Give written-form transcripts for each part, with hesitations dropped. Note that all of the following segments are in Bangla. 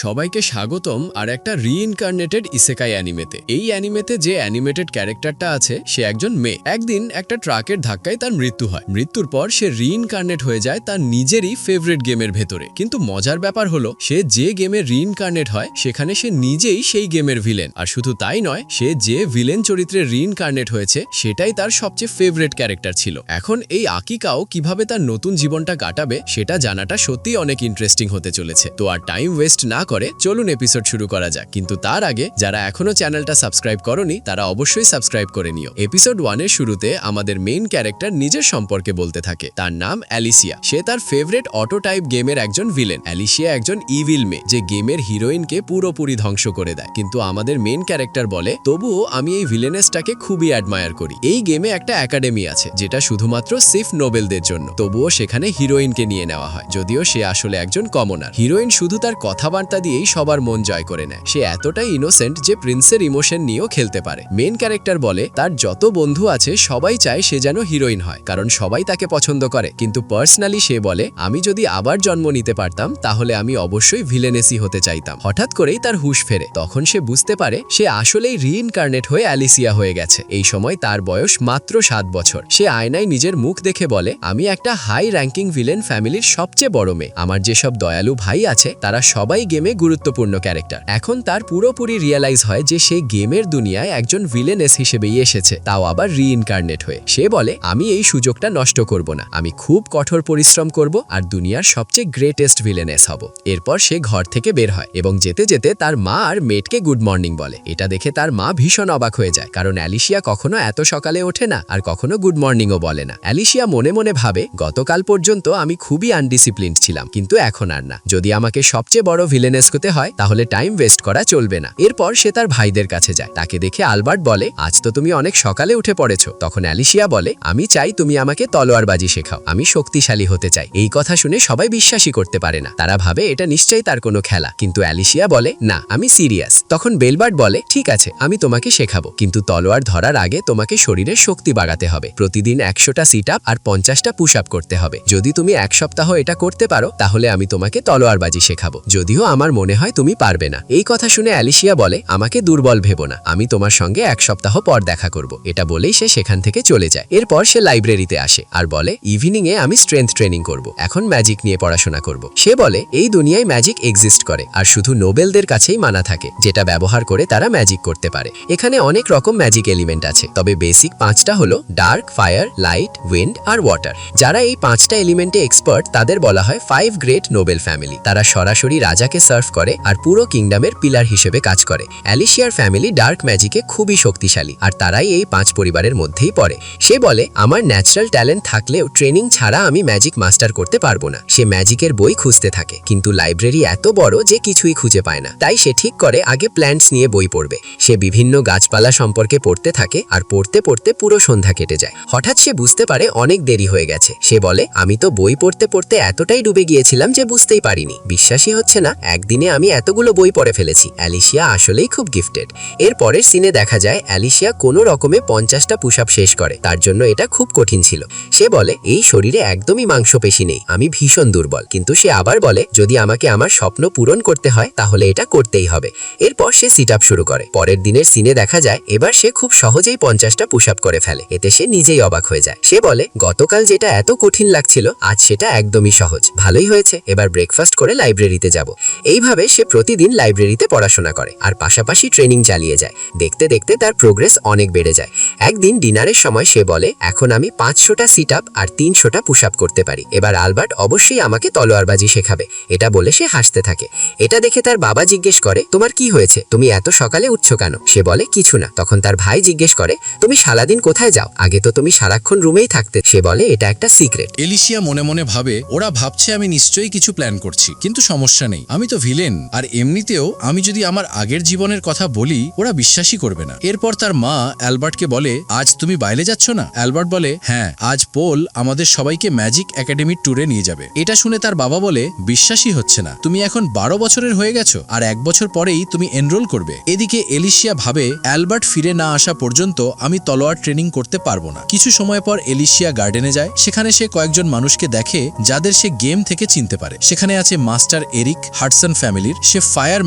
সবাইকে স্বাগতম আর একটা রিইনকার্নেটেড ইসেকাই অ্যানিমেতে। এই অ্যানিমেতে যে অ্যানিমেটেড ক্যারেক্টারটা আছে সে একজন মেয়ে। একদিন একটা ট্রাকের ধাক্কায় তার মৃত্যু হয়। মৃত্যুর পর সে রিইনকার্নেট হয়ে যায় তার নিজেরই ফেভারিট গেমের ভেতরে। কিন্তু মজার ব্যাপার হলো সে যে গেমে রিইনকার্নেট হয় সেখানে সে নিজেই সেই গেমের ভিলেন। আর শুধু তাই নয়, সে যে ভিলেন চরিত্রে রিইনকার্নেট হয়েছে সেটাই তার সবচেয়ে ফেভারিট ক্যারেক্টার ছিল। এখন এই আকিকাও কিভাবে তার নতুন জীবনটা কাটাবে সেটা জানাটা সত্যিই অনেক ইন্টারেস্টিং হতে চলেছে। তো আর টাইম ওয়েস্ট না করে চলুন এপিসোড শুরু করা যাক। কিন্তু তার আগে যারা এখনো চ্যানেলটা সাবস্ক্রাইব করনি তারা অবশ্যই সাবস্ক্রাইব করে নিও। এপিসোড 1 এর শুরুতে আমাদের মেইন ক্যারেক্টার নিজের সম্পর্কে বলতে থাকে। তার নাম অ্যালিসিয়া। সে তার ফেভারিট অটো টাইপ গেমের একজন ভিলেন। অ্যালিসিয়া একজন ইভিল মেয়ে যে গেমের হিরোইনকে পুরোপুরি ধ্বংস করে দেয়। কিন্তু আমাদের মেইন ক্যারেক্টার বলে, তবুও আমি এই ভিলেনেসটাকে খুবই অ্যাডমায়ার করি। এই গেমে একটা একাডেমি আছে যেটা শুধুমাত্র সিফ নোবেলদের জন্য। তবুও সেখানে হিরোইনকে নিয়ে নেওয়া হয়, যদিও সে আসলে একজন কমনার। হিরোইন শুধু তার কথাবার্তা দিয়েই সবার মন জয় করে নেয়। সে এতটাই ইনোসেন্ট যে প্রিন্সের ইমোশন নিয়েও খেলতে পারে। মেইন ক্যারেক্টার বলে তার যত বন্ধু আছে সবাই চায় সে যেন হিরোইন হয়, কারণ সবাই তাকে পছন্দ করে। কিন্তু পার্সোনালি সে বলে, আমি যদি আবার জন্ম নিতে পারতাম তাহলে আমি অবশ্যই ভিলেনেসই হতে চাইতাম। হঠাৎ করেই তার হুঁশ ফেরে। তখন সে বুঝতে পারে সে আসলেই রিইনকার্নেট হয়ে অ্যালিসিয়া হয়ে গেছে। এই সময় তার বয়স মাত্র 7 বছর। সে আয়নায় নিজের মুখ দেখে বলে, আমি একটা হাই র্যাঙ্কিং ভিলেন ফ্যামিলির সবচেয়ে বড় মেয়ে। আমার যেসব দয়ালু ভাই আছে তারা সবাই গেমে গুরুত্বপূর্ণ ক্যারেক্টার। এখন তার পুরোপুরি রিয়েলাইজ হয় যে সে গেমের দুনিয়ায় একজন ভিলেনেস হিসেবেই এসেছে, তাও আবার রিইনকার্নেট হয়ে। সে বলে, আমি এই সুযোগটা নষ্ট করব না। আমি খুব কঠোর পরিশ্রম করব আর দুনিয়ার সবচেয়ে গ্রেটেস্ট ভিলেনেস হব। এরপর সে ঘর থেকে বের হয় এবং যেতে যেতে তার মা আর মেটকে গুড মর্নিং বলে। এটা দেখে তার মা ভীষণ অবাক হয়ে যায়, কারণ অ্যালিসিয়া কখনো এত সকালে ওঠে না আর কখনো গুড মর্নিংও বলে না। অ্যালিসিয়া মনে মনে ভাবে, গতকাল পর্যন্ত আমি খুবই আনডিসিপ্লিনড ছিলাম, কিন্তু এখন আর না। যদি আমাকে সবচেয়ে বড় ভিলেনেস হতে হয় তাহলে টাইম ওয়েস্ট করা চলবে না। এরপর সে তার ভাইদের কাছে যায়। তাকে দেখে আলবার্ট বলে, আজ তো তুমি অনেক সকালে উঠে পড়েছো। তখন অ্যালিসিয়া বলে, আমি চাই তুমি আমাকে তলোয়ারবাজি শেখাও। আমি শক্তিশালী হতে চাই। এই কথা শুনে সবাই বিশ্বাসই করতে পারে না। তারা ভাবে এটা নিশ্চয়ই তার কোনো খেলা। কিন্তু অ্যালিসিয়া বলে, না, আমি সিরিয়াস। তখন বেলবার্ট বলে, ঠিক আছে, আমি তোমাকে শেখাবো, কিন্তু তলোয়ার ধরার আগে তোমাকে শরীরের শক্তি বাড়াতে হবে। প্রতিদিন 100টা সিট আপ আর 50টা পুশ আপ করতে হবে। যদি তুমি 1 সপ্তাহ এটা করতে পারো তাহলে আমি তোমাকে তলোয়ারবাজি শেখাবো, যদিও আমার মনে হয় তুমি পারবে না। এই কথা শুনে অ্যালিসিয়া বলে, আমাকে দুর্বল ভেবো না, আমি তোমার সঙ্গে 1 সপ্তাহ পর দেখা করব। এটা বলেই সে সেখান থেকে চলে যায়। এরপর সে লাইব্রেরিতে আসে আর বলে, ইভিনিং এ আমি স্ট্রেংথ ট্রেনিং করব, এখন ম্যাজিক নিয়ে পড়াশোনা করব। সে বলে, এই দুনিয়ায় ম্যাজিক এক্সিস্ট করে আর শুধু নোবেলদের কাছেই মানা থাকে, যেটা ব্যবহার করে তারা ম্যাজিক করতে পারে। এখানে অনেক রকম ম্যাজিক এলিমেন্ট আছে, তবে বেসিক 5টা হলো ডার্ক, ফায়ার, লাইট, উইন্ড আর ওয়াটার। যারা এই 5টা এলিমেন্টে এক্সপার্ট তাদের বলা হয় 5 গ্রেট নোবেল ফ্যামিলি। তারা সরাসরি রাজাকে সার্ভ করে আর পুরো কিংডমের পিলার হিসেবে কাজ করে। অ্যালিসিয়ার ফ্যামিলি ডার্ক ম্যাজিকে খুবই শক্তিশালী আর তারাই এই 5 পরিবারের মধ্যেই পড়ে। সে বলে, আমার ন্যাচারাল ট্যালেন্ট থাকলেও ট্রেনিং ছাড়া আমি ম্যাজিক মাস্টার করতে পারবো না। সে ম্যাজিকের বই খুঁজতে থাকে, কিন্তু লাইব্রেরি এত বড় যে কিছুই খুঁজে পায় না। তাই সে ঠিক করে আগে প্ল্যান্টস নিয়ে বই পড়বে। সে বিভিন্ন গাছপালা সম্পর্কে পড়তে থাকে আর পড়তে পড়তে পুরো সন্ধ্যা কেটে যায়। হঠাৎ সে বুঝতে পারে অনেক দেরি হয়ে গেছে। সে বলে, আমি তো বই পড়তে পড়তে এতটাই ডুবে গিয়েছিলাম যে বুঝতেই পারিনি। বিশ্বাসই হচ্ছে না, একদিনে আমি এতগুলো বই পড়ে ফেলেছি। অ্যালিসিয়া আসলেই খুব গিফটেড। এর পরের সিনে দেখা যায় অ্যালিসিয়া কোনো রকমে 50টা পুশ আপ শেষ করে। তার জন্য এটা খুব কঠিন ছিল। সে বলে, এই শরীরে একদমই মাংসপেশি নেই, আমি ভীষণ দুর্বল। কিন্তু সে আবার বলে, যদি আমাকে আমার স্বপ্ন পূরণ করতে হয় তাহলে এটা করতেই হবে। এরপর সে সিট আপ শুরু করে। পরের দিনের সিনে দেখা যায় এবার সে খুব সহজেই 50টা পুশ আপ করে ফেলে। এতে সে নিজেই অবাক হয়ে যায়। সে বলে, গতকাল যেটা এত কঠিন লাগছিল আজ সেটা একদমই সহজ। ভালোই হয়েছে, এবার ব্রেকফাস্ট করে লাইব্রেরিতে যাব। এইভাবে সে প্রতিদিন লাইব্রেরিতে পড়াশোনা করে আর পাশাপাশি ট্রেনিং চালিয়ে যায়। দেখতে দেখতে তার প্রোগ্রেস অনেক বেড়ে যায়। একদিন ডিনারের সময় সে বলে, এখন আমি 500টা সিট আপ আর 300টা পুশ আপ করতে পারি। এবার আলবার্ট অবশ্যই আমাকে তলোয়ারবাজি শেখাবে। এটা বলে সে হাসতে থাকে। এটা দেখে তার বাবা জিজ্ঞেস করে, তোমার কি হয়েছে, তুমি এত সকালে উঠছো কেন? সে বলে, কিছু না। তখন তার ভাই জিজ্ঞেস করে, তুমি সারাদিন কোথায় যাও? আগে তো তুমি সারাক্ষণ রুমেই থাকতে। সে বলে, এটা একটা সিক্রেট। এলিসিয়া মনে মনে ভাবে, ওরা ভাবছে আমি নিশ্চয়ই কিছু প্ল্যান করছি, কিন্তু সমস্যা নেই, আমি তো ভিলেন। আর এমনিতেও আমি যদি আমার আগের জীবনের কথা বলি ওরা বিশ্বাসই করবে না। এরপর তার মা অ্যালবার্টকে বলে, আজ তুমি বাইরে যাচ্ছ না? অ্যালবার্ট বলে, হ্যাঁ, আজ পোল আমাদের সবাইকে ম্যাজিক একাডেমির ট্যুরে নিয়ে যাবে। এটা শুনে তার বাবা বলে, বিশ্বাসই হচ্ছে না, তুমি এখন 12 বছরের হয়ে গেছো আর 1 বছর পরেই তুমি এনরোল করবে। এদিকে এলিসিয়া ভাবে, অ্যালবার্ট ফিরে না আসা পর্যন্ত আমি তলোয়ার ট্রেনিং করতে পারবো না। কিছু সময় পর এলিসিয়া গার্ডেনে যায়। সেখানে সে কয়েকজন মানুষকে দেখে যাদের সে গেম থেকে চিনতে পারে। সেখানে আছে মাস্টার এরিক, হাডসন ওয়াটসন ফ্যামিলির সে ফায়ার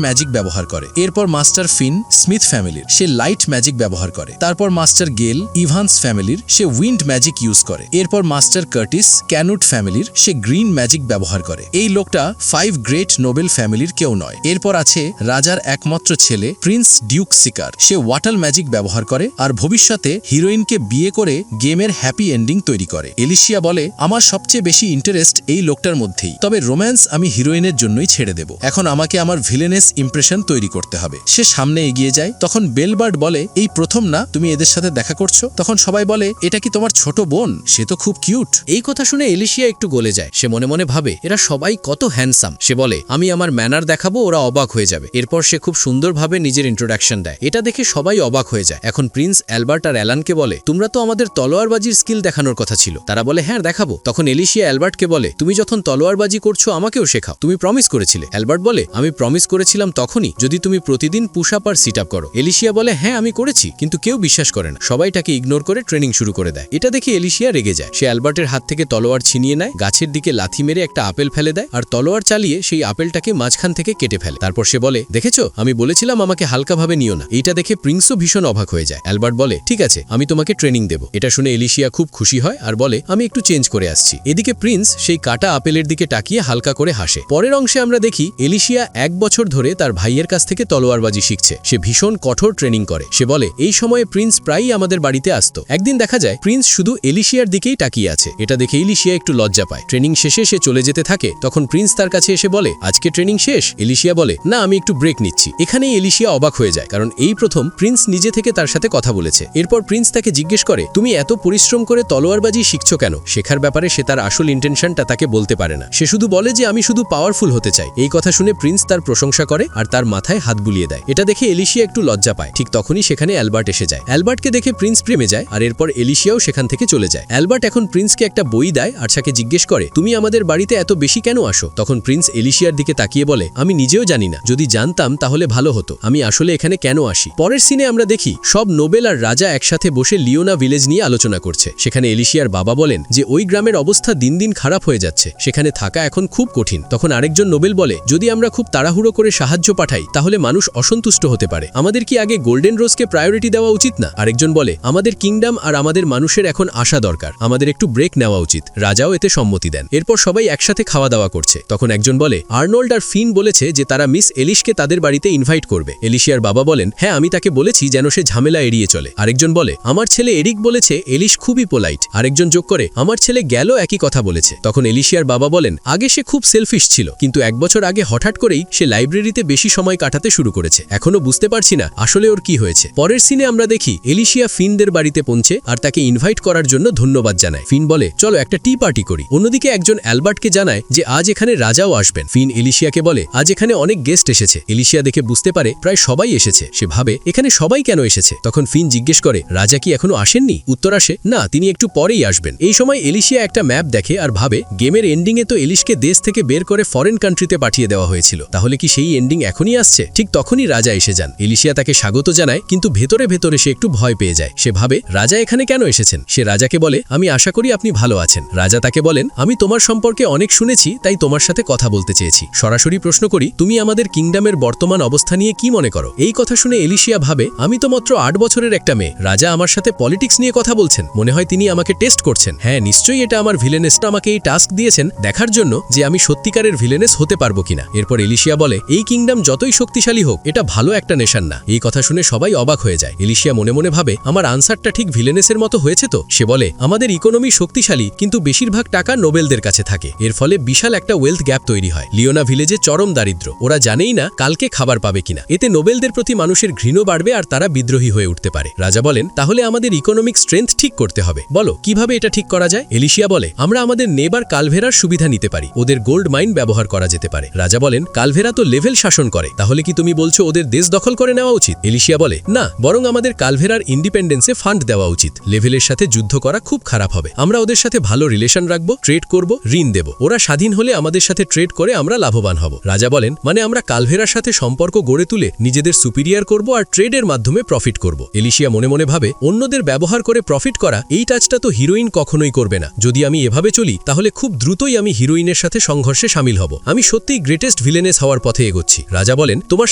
ম্যাজিক ব্যবহার করে। এরপর মাস্টার ফিন স্মিথ ফ্যামিলির সে লাইট ম্যাজিক ব্যবহার করে। তারপর মাস্টার গেল ইভান্স ফ্যামিলির সে উইন্ড ম্যাজিক ইউজ করে। এরপর মাস্টার কার্টিস ক্যানুট ফ্যামিলির সে গ্রিন ম্যাজিক ব্যবহার করে। এই লোকটা 5 গ্রেট নোবেল ফ্যামিলির কেউ নয়। এরপর আছে রাজার একমাত্র ছেলে প্রিন্স ডিউক সিকার, সে ওয়াটার ম্যাজিক ব্যবহার করে আর ভবিষ্যতে হিরোইনকে বিয়ে করে গেমের হ্যাপি এন্ডিং তৈরি করে। এলিশিয়া বলে, আমার সবচেয়ে বেশি ইন্টারেস্ট এই লোকটার মধ্যেই, তবে রোম্যান্স আমি হিরোইনের জন্যই ছেড়ে দেব। এখন আমাকে আমার ভিলেনেস ইমপ্রেশন তৈরি করতে হবে। সে সামনে এগিয়ে যায়। তখন বেলবার্ড বলে, এই প্রথম না তুমি এদের সাথে দেখা করছো? তখন সবাই বলে, এটা কি তোমার ছোট বোন? সে তো খুব কিউট। এই কথা শুনে এলিশিয়া একটু গলে যায়। সে মনে মনে ভাবে, এরা সবাই কত হ্যান্ডসাম। সে বলে, আমি আমার ম্যানার দেখাবো, ওরা অবাক হয়ে যাবে। এরপর সে খুব সুন্দরভাবে নিজের ইন্ট্রোডাকশন দেয়। এটা দেখে সবাই অবাক হয়ে যায়। এখন প্রিন্স অ্যালবার্ট আর অ্যালানকে বলে, তোমরা তো আমাদের তলোয়ারবাজির স্কিল দেখানোর কথা ছিল। তারা বলে, হ্যাঁ দেখাবো। তখন এলিশিয়া অ্যালবার্টকে বলে, তুমি যখন তলোয়ারবাজি করছো আমাকেও শেখাও, তুমি প্রমিস করেছিলে। অ্যালবার্ট বলে, আমি প্রমিস করেছিলাম তখনই যদি তুমি প্রতিদিন পুশ আপ আর সিট আপ করো। এলিশিয়া বলে, হ্যাঁ আমি করেছি, কিন্তু কেউ বিশ্বাস করে না। সবাই তাকে ইগনোর করে ট্রেনিং শুরু করে দেয়। এটা দেখে এলিশিয়া রেগে যায়। সে অ্যালবার্টের হাত থেকে তলোয়ার ছিনিয়ে নেয়, গাছের দিকে লাথি মেরে একটা আপেল ফেলে দেয় আর তলোয়ার চালিয়ে সেই আপেলটাকে মাঝখান থেকে কেটে ফেলে। তারপর সে বলে, দেখেছো, আমি বলেছিলাম আমাকে হালকাভাবে নিও না। এইটা দেখে প্রিন্সও ভীষণ অবাক হয়ে যায়। অ্যালবার্ট বলে, ঠিক আছে, আমি তোমাকে ট্রেনিং দেব। এটা শুনে এলিশিয়া খুব খুশি হয় আর বলে, আমি একটু চেঞ্জ করে আসছি। এদিকে প্রিন্স সেই কাটা আপেলের দিকে তাকিয়ে হালকা করে হাসে। পরের অংশে আমরা দেখি এলিশিয়া 1 বছর ধরে তার ভাইয়ের কাছ থেকে তলোয়ারবাজি শিখছে। সে ভীষণ কঠোর ট্রেনিং করে। সে বলে, এই সময়ে প্রিন্স প্রায়ই আমাদের বাড়িতে আসতো। একদিন দেখা যায় প্রিন্স শুধু এলিশিয়ার দিকেই তাকিয়ে আছে। এটা দেখে এলিশিয়া একটু লজ্জা পায়। ট্রেনিং শেষে সে চলে যেতে থাকে। তখন প্রিন্স তার কাছে এসে বলে, আজকে ট্রেনিং শেষ? এলিশিয়া বলে, না, আমি একটু ব্রেক নিচ্ছি। এখানেই এলিশিয়া অবাক হয়ে যায়, কারণ এই প্রথম প্রিন্স নিজে থেকে তার সাথে কথা বলেছে। এরপর প্রিন্স তাকে জিজ্ঞেস করে, তুমি এত পরিশ্রম করে তলোয়ারবাজি শিখছো কেন? শেখার ব্যাপারে সে তার আসল ইন্টেনশনটা তাকে বলতে পারে না। সে শুধু বলে যে আমি শুধু পাওয়ারফুল হতে চাই। এই কথা শুনে প্রিন্স তার প্রশংসা করে আর তার মাথায় হাত বুলিয়ে দেয়। এটা দেখে এলিশিয়া একটু লজ্জা পায়। ঠিক তখনই সেখানে অ্যালবার্ট এসে যায়। অ্যালবার্টকে দেখে প্রিন্স প্রেমে যায় আর এরপর এলিশিয়াও সেখান থেকে চলে যায়। অ্যালবার্ট এখন প্রিন্সকে একটা বই দেয় আর তাকে জিজ্ঞেস করে, তুমি আমাদের বাড়িতে এত বেশি কেন আসো? তখন প্রিন্স এলিশিয়ার দিকে তাকিয়ে বলে, আমি নিজেও জানি না, যদি জানতাম তাহলে ভালো হতো। আমি আসলে এখানে কেন আসি? পরের সিনে আমরা দেখি সব নোবেল আর রাজা একসাথে বসে লিওনা ভিলেজ নিয়ে আলোচনা করছে। সেখানে এলিশিয়ার বাবা বলেন যে ওই গ্রামের অবস্থা দিন দিন খারাপ হয়ে যাচ্ছে, সেখানে থাকা এখন খুব কঠিন। তখন আরেকজন নোবেল বলে, যদি আমরা খুব তাড়াহুড়ো করে সাহায্য পাঠাই তাহলে মানুষ অসন্তুষ্ট হতে পারে। আমাদের কি আগে গোল্ডেন রোজকে প্রায়োরিটি দেওয়া উচিত না? আরেকজন বলে, আমাদের কিংডম আর আমাদের মানুষের এখন আসা দরকার, আমাদের একটু ব্রেক নেওয়া উচিত। রাজাও এতে সম্মতি দেন। এরপর সবাই একসাথে খাওয়া দাওয়া করছে। তখন একজন বলে, আর্নল্ড আর ফিন বলেছে যে তারা মিস এলিশকে তাদের বাড়িতে ইনভাইট করবে। এলিশিয়ার বাবা বলেন, হ্যাঁ আমি তাকে বলেছি যেন সে ঝামেলা এড়িয়ে চলে। আরেকজন বলে, আমার ছেলে এরিক বলেছে এলিশ খুবই পোলাইট। আরেকজন যোগ করে, আমার ছেলে গেল একই কথা বলেছে। তখন এলিশিয়ার বাবা বলেন, আগে সে খুব সেলফিশ ছিল, কিন্তু 1 বছর আগে হঠাৎ করেই সে লাইব্রেরিতে বেশি সময় কাটাতে শুরু করেছে। এখনো বুঝতে পারছি না আসলে ওর কি হয়েছে। পরের সিনে আমরা দেখি এলিশিয়া ফিনদের বাড়িতে পৌঁছে আর তাকে ইনভাইট করার জন্য ধন্যবাদ জানায়। ফিন বলে, চলো একটা টি পার্টি করি। অন্যদিকে একজন অ্যালবার্টকে জানায় যে আজ এখানে রাজাও আসবেন। ফিন এলিশিয়াকে বলে, আজ এখানে অনেক গেস্ট এসেছে। এলিশিয়া দেখে বুঝতে পারে প্রায় সবাই এসেছে। সে ভাবে, এখানে সবাই কেন এসেছে? তখন ফিন জিজ্ঞেস করে, রাজা কি এখনো আসেননি? উত্তর আসে, না, তিনি একটু পরেই আসবেন। এই সময় এলিশিয়া একটা ম্যাপ দেখে আর ভাবে, গেমের এন্ডিংয়ে তো এলিশকে দেশ থেকে বের করে ফরেন কান্ট্রিতে পাঠিয়ে দেওয়া হয়েছিল, তাহলে কি সেই এন্ডিং এখনই আসছে? ঠিক তখনই রাজা এসে যান। এলিশিয়া তাকে স্বাগত জানায়, কিন্তু ভেতরে ভেতরে সে একটু ভয় পেয়ে যায়। সে ভাবে, রাজা এখানে কেন এসেছেন? সে রাজাকে বলে, আমি আশা করি আপনি ভালো আছেন। রাজা তাকে বলেন, আমি তোমার সম্পর্কে অনেক শুনেছি, তাই তোমার সাথে কথা বলতে চেয়েছি। সরাসরি প্রশ্ন করি, তুমি আমাদের কিংডমের বর্তমান অবস্থা নিয়ে কি মনে করো? এই কথা শুনে এলিশিয়া ভাবে, আমি তো মাত্র 8 বছরের একটা মেয়ে, রাজা আমার সাথে পলিটিক্স নিয়ে কথা বলছেন, মনে হয় তিনি আমাকে টেস্ট করছেন। হ্যাঁ, নিশ্চয়ই এটা আমার ভিলেনেসটা আমাকে এই টাস্ক দিয়েছেন দেখার জন্য যে আমি সত্যিকারের ভিলেনেস হতে পারবো কিনা। এরপর এলিশিয়া বলে, এই কিংডম যতই শক্তিশালী হোক এটা ভালো একটা নেশন না। এই কথা শুনে সবাই অবাক হয়ে যায়। এলিশিয়া মনে মনে ভাবে, আমার আনসারটা ঠিক ভিলেনেসের মতো হয়েছে তো? সে বলে, আমাদের ইকোনমি শক্তিশালী, কিন্তু বেশিরভাগ টাকা নোবেলদের কাছে থাকে। এর ফলে বিশাল একটা ওয়েলথ গ্যাপ তৈরি হয়। লিওনা ভিলেজে চরম দারিদ্র, ওরা জানেই না কালকে খাবার পাবে কিনা। এতে নোবেলদের প্রতি মানুষের ঘৃণ বাড়বে আর তারা বিদ্রোহী হয়ে উঠতে পারে। রাজা বলেন, তাহলে আমাদের ইকোনমিক স্ট্রেংথ ঠিক করতে হবে, বলো কিভাবে এটা ঠিক করা যায়? এলিশিয়া বলে, আমরা আমাদের নেবার কালভেরার সুবিধা নিতে পারি, ওদের গোল্ড মাইন ব্যবহার করা যেতে পারে। রাজা বলেন, কালভেরা তো লেভেল শাসন করে, তাহলে কি তুমি বলছো ওদের দেশ দখল করে নেওয়া উচিত? এলিশিয়া বলে, না, বরং আমাদের কালভেরার ইন্ডিপেন্ডেন্সে ফান্ড দেওয়া উচিত। লেভেলের সাথে যুদ্ধ করা খুব খারাপ হবে। আমরা ওদের সাথে ভালো রিলেশন রাখবো, ট্রেড করব, ঋণ দেব। ওরা স্বাধীন হলে আমাদের সাথে ট্রেড করে আমরা লাভবান হব। রাজা বলেন, মানে আমরা কালভেরার সাথে সম্পর্ক গড়ে তুলে নিজেদের সুপিরিয়ার করব আর ট্রেডের মাধ্যমে প্রফিট করব। এলিশিয়া মনে মনে ভাবে, অন্যদের ব্যবহার করে প্রফিট করা এই টাচটা তো হিরোইন কখনোই করবে না। যদি আমি এভাবে চলি তাহলে খুব দ্রুতই আমি হিরোইনের সাথে সংঘর্ষে সামিল হব। আমি সত্যিই গ্রেটেস্ট হার্শেস্ট ভিলেনেস হওয়ার পথে এগোচ্ছি। রাজা বলেন, তোমার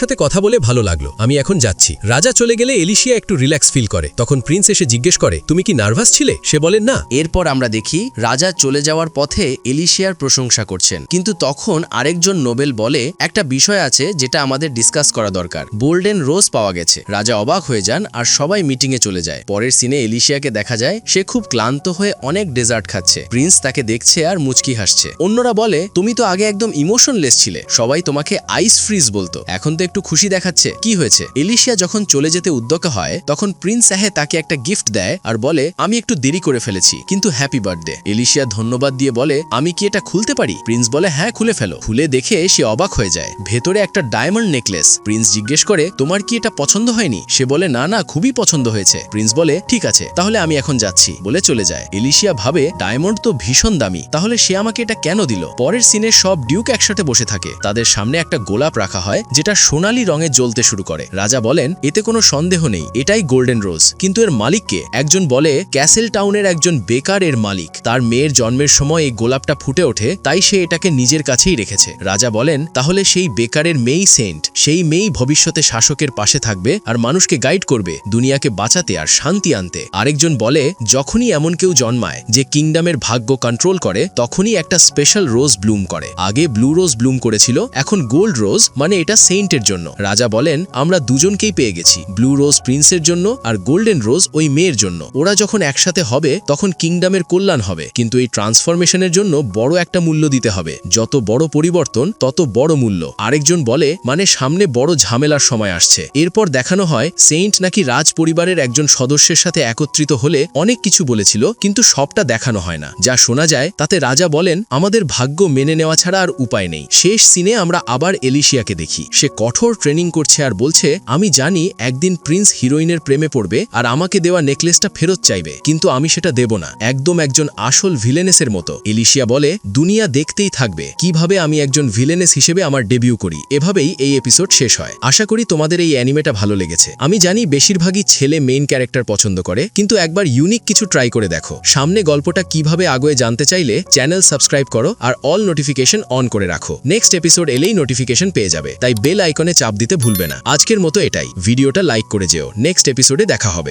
সাথে কথা বলে ভালো লাগলো, আমি এখন যাচ্ছি। রাজা চলে গেলে এলিশিয়া একটু রিল্যাক্স ফিল করে। তখন প্রিন্স এসে জিজ্ঞেস করে, তুমি কি নার্ভাস ছিলে? সে বলে, না। এরপর আমরা দেখি রাজা চলে যাওয়ার পথে এলিশিয়ার প্রশংসা করছেন, কিন্তু তখন আরেকজন নোবেল বলে, একটা বিষয় আছে যেটা আমাদের ডিসকাস করা দরকার। গোল্ডেন রোজ পাওয়া গেছে। রাজা অবাক হয়ে যান আর সবাই মিটিংয়ে চলে যায়। পরের সিনে এলিশিয়াকে দেখা যায় সে খুব ক্লান্ত হয়ে অনেক ডেজার্ট খাচ্ছে। প্রিন্স তাকে দেখছে আর মুচকি হাসছে। অন্যরা বলে, তুমি তো আগে একদম ইমোশনলেস ছিলে, সবাই তোমাকে আইস ফ্রিজ বলতো, এখন তো একটু খুশি দেখাচ্ছে, কি হয়েছে? এলিশিয়া যখন চলে যেতে উদ্যোগ হয় তখন প্রিন্স তাকে একটা গিফট দেয় আর বলে, আমি একটু দেরি করে ফেলেছি, কিন্তু হ্যাপি বার্থডে। এলিশিয়া ধন্যবাদ দিয়ে বলে, আমি কি এটা খুলতে পারি? প্রিন্স বলে, হ্যাঁ, খুলে ফেলো। খুলে দেখে সে অবাক হয়ে যায়। ভেতরে একটা ডায়মন্ড নেকলেস। প্রিন্স জিজ্ঞেস করে, তোমার কি এটা পছন্দ হয়নি? সে বলে, না না, খুবই পছন্দ হয়েছে। প্রিন্স বলে, ঠিক আছে, তাহলে আমি এখন যাচ্ছি, বলে চলে যায়। এলিশিয়া ভাবে, ডায়মন্ড তো ভীষণ দামি, তাহলে সে আমাকে এটা কেন দিল? পরের সিনে সব ডিউক একসাথে বসে থাকে। তাদের সামনে একটা গোলাপ রাখা হয় যেটা সোনালী রঙে জ্বলতে শুরু করে। রাজা বলেন, এতে কোনো সন্দেহ নেই, এটাই গোল্ডেন রোজ। কিন্তু এর মালিককে? একজন বলে, ক্যাসেল টাউনের একজন বেকার এর মালিক। তার মেয়ের জন্মের সময় এই গোলাপটা ফুটে ওঠে, তাই সে এটাকে নিজের কাছেই রেখেছে। রাজা বলেন, তাহলে সেই বেকারের মেয়েই সেন্ট, সেই মেয়েই ভবিষ্যতে শাসকের পাশে থাকবে আর মানুষকে গাইড করবে দুনিয়াকে বাঁচাতে আর শান্তি আনতে। আরেকজন বলে, যখনই এমন কেউ জন্মায় যে কিংডমের ভাগ্য কন্ট্রোল করে, তখনই একটা স্পেশাল রোজ ব্লুম করে। আগে ব্লু রোজ ব্লুম করেছিল, এখন গোল্ড রোজ, মানে এটা সেন্টের জন্য। রাজা বলেন, আমরা দুজনকেই পেয়ে গেছি, ব্লু রোজ প্রিন্সের জন্য আর গোল্ডেন রোজ ওই মেয়ের জন্য। ওরা যখন একসাথে হবে তখন কিংডমের কল্যাণ হবে, কিন্তু এই ট্রান্সফরমেশনের জন্য বড় একটা মূল্য দিতে হবে। যত বড় পরিবর্তন তত বড় মূল্য। আরেকজন বলে, মানে সামনে বড় ঝামেলার সময় আসছে। এরপর দেখানো হয় সেন্ট নাকি রাজ পরিবারের একজন সদস্যের সাথে একত্রিত হলে অনেক কিছু বলেছিল, কিন্তু সবটা দেখানো হয় না। যা শোনা যায় তাতে রাজা বলেন, আমাদের ভাগ্য মেনে নেওয়া ছাড়া আর উপায় নেই। শেষ সিনে আমরা আবার এলিশিয়াকে দেখি। সে কঠোর ট্রেনিং করছে আর বলছে, আমি জানি একদিন প্রিন্স হিরোইনের প্রেমে পড়বে আর আমাকে দেওয়া নেকলেসটা ফেরত চাইবে, কিন্তু আমি সেটা দেব না, একদম একজন আসল ভিলেনেসের মতো। এলিশিয়া বলে, দুনিয়া দেখতেই থাকবে কিভাবে আমি একজন ভিলেনেস হিসেবে আমার ডেবিউ করি। এভাবেই এই এপিসোড শেষ হয়। আশা করি তোমাদের এই অ্যানিমেটা ভালো লেগেছে। আমি জানি বেশিরভাগই ছেলে মেইন ক্যারেক্টার পছন্দ করে, কিন্তু একবার ইউনিক কিছু ট্রাই করে দেখো। সামনে গল্পটা কিভাবে আগে জানতে চাইলে চ্যানেল সাবস্ক্রাইব করো আর অল নোটিফিকেশন অন করে রাখো। নেক্সট এপিসোড এলেই নোটিফিকেশন পেয়ে যাবে, তাই বেল আইকনে চাপ দিতে ভুলবে না। আজকের মতো এটাই। ভিডিওটা লাইক করে যেও। নেক্সট এপিসোডে দেখা হবে।